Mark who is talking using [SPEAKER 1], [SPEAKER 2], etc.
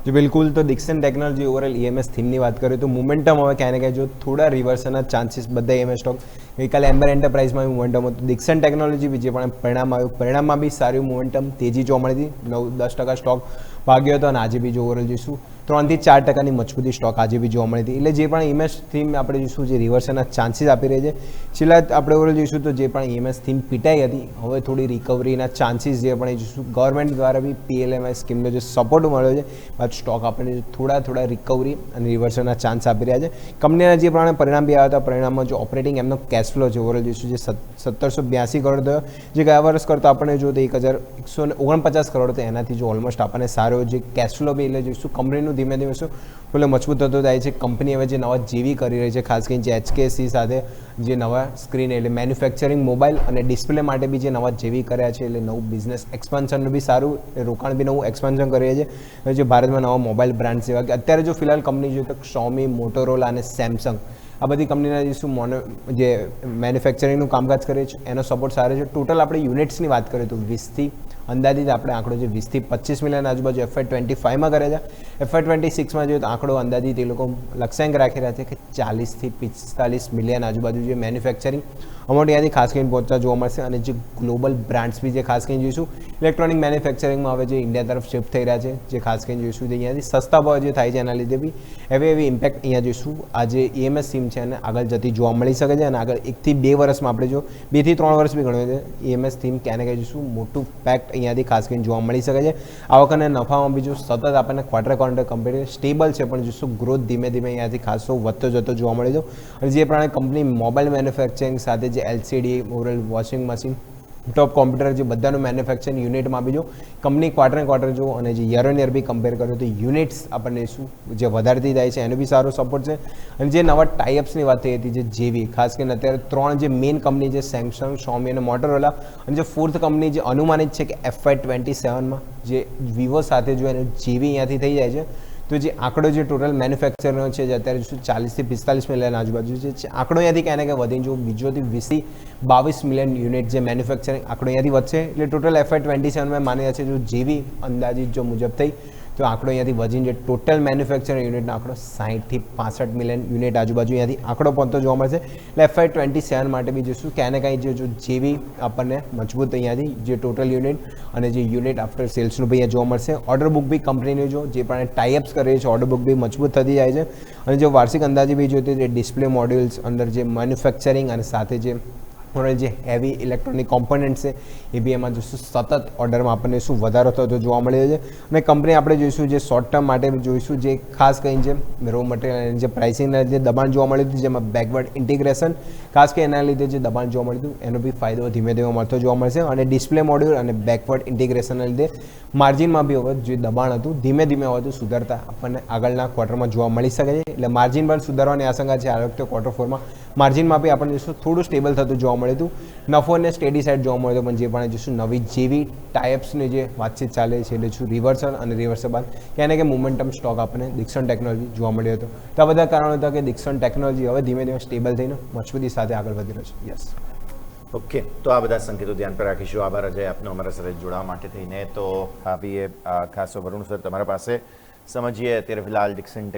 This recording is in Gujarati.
[SPEAKER 1] जी बिल्कुल, तो डिक्सन टेक्नोलॉजी ओवरऑल ईएमएस थीमની વાત કરીએ તો મોમેન્ટમ હવે ક્યાંય ને ક્યાંય જો થોડા રિવર્સના ચાન્સીસ બધા ઈએમએસ સ્ટોક ગઈકાલે એમ્બર એન્ટરપ્રાઇઝમાં મોમેન્ટમ હતું. डिक्सन ટેકનોલોજી જે પણ પરિણામમાં બી સારું મોમેન્ટમ તેજી જોવા મળી હતી. 9-10% સ્ટોક ભાગ્યો હતો અને આજે બી જો ઓવરઓલ જોઈશું 3-4% મજબૂતી સ્ટોક આજે બી જોવા મળી હતી. એટલે જે પણ ઈએમએસ થીમ આપણે જોઈશું જે રિવર્સના ચાન્સીસ આપી રહી છે. છેલ્લા આપણે ઓવરઓલ જોઈશું તો જે પણ ઈએમએસ થીમ પીટાઈ હતી હવે થોડી રિકવરીના ચાન્સીસ જે પણ જોઈશું ગવર્મેન્ટ દ્વારા બી પીએલએમઆઈ સ્કીમનો જે સપોર્ટ મળ્યો છે બાદ સ્ટોક આપણને થોડા રિકવરી અને રિવર્સના ચાન્સ આપી રહ્યા છે. કંપનીના જે પ્રમાણે પરિણામ બી આવ્યા હતા પરિણામમાં જો ઓપરેટિંગ એમનો કેશ ફ્લો છે ઓવરઓલ જોઈશું જે 1782 કરોડ થયો જે ગયા વર્ષ કરતાં આપણને જો તો 1149 કરોડ હતો એનાથી જો ઓલમોસ્ટ આપણને સારો જે કેશ ફ્લો બી એટલે જોઈશું કંપનીનું ધીમે ધીમે શું પેલો મજબૂત થતો જાય છે. કંપની હવે જે નવા જેવી કરી રહી છે ખાસ કરીને જે એચકેસી સાથે જે નવા સ્ક્રીન એટલે મેન્યુફેક્ચરિંગ મોબાઈલ અને ડિસ્પ્લે માટે બી જે નવા જેવી કર્યા છે એટલે નવું બિઝનેસ એક્સપાન્શનનું બી સારું રોકાણ બી નવું એક્સપાન્શન કરી રહી છે. જે ભારતમાં નવા મોબાઈલ બ્રાન્ડ જેવા કે અત્યારે જો ફિલહાલ કંપની જોઈએ તો Xiaomi, Motorola અને Samsung આ બધી કંપનીના જે શું જે મેન્યુફેક્ચરિંગનું કામકાજ કરે છે એનો સપોર્ટ સારો છે. ટોટલ આપણે યુનિટ્સની વાત કરીએ તો 20થી અંદાજિત આપણે આંકડો જે 20થી 25 મિલિયન આજુબાજુ FY25માં કરે છે. FY26માં જોઈએ તો આંકડો અંદાજિત એ લોકો લક્ષ્યાંક રાખી રહ્યા છે કે 40થી 45 મિલિયન આજુબાજુ જે મેન્યુફેક્ચરિંગ અમાઉન્ટ ત્યાંથી ખાસ કરીને પહોંચતા જોવા મળશે. અને જે ગ્લોબલ બ્રાન્ડ્સ બી જે ખાસ કરીને જોઈશું ઇલેક્ટ્રોનિક મેન્યુફેક્ચરિંગમાં હવે જે ઇન્ડિયા તરફ શિફ્ટ થઈ રહ્યા છે જે ખાસ કરીને જોઈશું અહીંયાથી સસ્તા ભાવ જે થાય છે એના લીધે બી એવી ઇમ્પેક્ટ અહીંયા જોઈશું આ જે ઈએમએસ થીમ છે અને આગળ જતી જોવા મળી શકે છે. અને આગળ 1 થી 2 વર્ષમાં આપણે જો 2 થી 3 વર્ષ બી ગણ્યું છે ઈએમએસ થીમ ક્યાં ને ક્યાં જોઈશું મોટું ફેક્ટ અહીંયાથી ખાસ કરીને જોવા મળી શકે છે. આવક અને નફામાં બીજું સતત આપણને ક્વાર્ટર કમ્પેરી સ્ટેબલ છે પણ જોઈશું ગ્રોથ ધીમે ધીમે અહીંયાથી ખાસો વધતો જતો જોવા મળે છે. અને જે પ્રમાણે કંપની મોબાઈલ મેન્યુફેક્ચરિંગ સાથે જે એલસીડી ઓવરઓલ વોશિંગ મશીન ટોપ કોમ્પ્યુટર જે બધાનું મેન્યુફેક્ચરિંગ યુનિટમાં બી જો કંપની ક્વાર્ટર જો અને જે યર ઓન યર બી કમ્પેર કરો તો યુનિટ્સ આપણને શું જે વધારતી જાય છે એનો બી સારો સપોર્ટ છે. અને જે નવા ટાઈઅપ્સની વાત થઈ હતી જે જેવી ખાસ કરીને અત્યારે 3 જે મેઇન કંપની છે સેમસંગ, Xiaomi અને મોટોરોલા અને જે 4th કંપની જે અનુમાનિત છે કે FY27માં જે વિવો સાથે જો એનું જેવી અહીંયાથી થઈ જાય છે તો જે આંકડો જે ટોટલ મેન્યુફેક્ચરનો છે જે અત્યારે શું 40થી 45 મિલિયન આજુબાજુ છે આંકડો અહીંયાથી ક્યાંય ને ક્યાંય વધીને જો બીજોથી 20થી 22 મિલિયન યુનિટ જે મેન્યુફેક્ચરિંગ આંકડો અહીંયાથી વધશે. એટલે ટોટલ FY27માં માની છે જો જેવી અંદાજિત જો મુજબ થઈ તો આંકડો અહીંયાથી વધીને જે ટોટલ મેન્યુફેક્ચરિંગ યુનિટનો આંકડો 60થી 65 મિલિયન યુનિટ આજુબાજુ અહીંયાથી આંકડો પહોંચતો જોવા મળશે. એટલે FY27 માટે બી જોઈશું ક્યાંય ને કાંઈ જો જેવી આપણને મજબૂત અહીંયાથી જે ટોટલ યુનિટ અને જે યુનિટ આફ્ટર સેલ્સનું બી અહીંયા જોવા મળશે. ઓર્ડર બુક બી કંપનીની જો જે પણ ટાઈઅપ્સ કરે છે ઓર્ડર બુક બી મજબૂત થતી જાય છે. અને જો વાર્ષિક અંદાજે બી જોઈતી જે ડિસ્પ્લે મોડ્યુલ્સ અંદર જે મેન્યુફેક્ચરિંગ અને સાથે જે જે હેવી ઇલેક્ટ્રોનિક કોમ્પોનન્ટ છે એ બી એમાં જોઈશું સતત ઓર્ડરમાં આપણને શું વધારો થતો જોવા મળે છે. અને કંપની આપણે જોઈશું જે શોર્ટ ટર્મ માટે જોઈશું જે ખાસ કરીને જે રો મટીરિયલ જે પ્રાઇસિંગના જે દબાણ જોવા મળ્યું હતું જેમાં બેકવર્ડ ઇન્ટિગ્રેશન ખાસ કે એના લીધે જે દબાણ જોવા મળ્યું હતું એનો બી ફાયદો ધીમે ધીમે મળતો જોવા મળશે. અને ડિસ્પ્લે મોડ્યુલ અને બેકવર્ડ ઇન્ટિગ્રેશનના લીધે માર્જિનમાં બી હવે જે દબાણ હતું ધીમે ધીમે હવે સુધારતા આપણને આગળના ક્વાર્ટરમાં જોવા મળી શકે છે. એટલે માર્જિન પર સુધારવાની આશંકા છે આ વખતે ક્વાર્ટર 4માં માર્જિનમાં બી આપણને જોઈશું થોડું સ્ટેબલ થતું જોવા મળ્યું હતું. નફો અને સ્ટેડી સાઇડ જોવા મળ્યો પણ જે પણ જોઈશું નવી જેવી ટાઈપ્સની જે વાતચીત ચાલે છે એટલે શું રિવર્સલ અને રિવર્સલ બાદ ક્યાં ને કે મોમેન્ટમ સ્ટોક આપણને ડિક્સન ટેકનોલોજી જોવા મળ્યો હતો. તો આ બધા કારણો હતા કે ડિક્સન ટેકનોલોજી હવે ધીમે ધીમે સ્ટેબલ થઈને મજબૂતી સાથે આગળ વધી રહ્યો છે. યસ
[SPEAKER 2] ઓકે, તો આ બધા સંકેતો ધ્યાન પર રાખીશું. આભાર અજય આપનો અમારા સાથે જોડાવા માટે થઈને. તો આવીએ ખાસ વરુણ સર તમારા પાસે સમજીએ અત્યારે ફિલહાલ ડિક્સન ટેકનોલોજી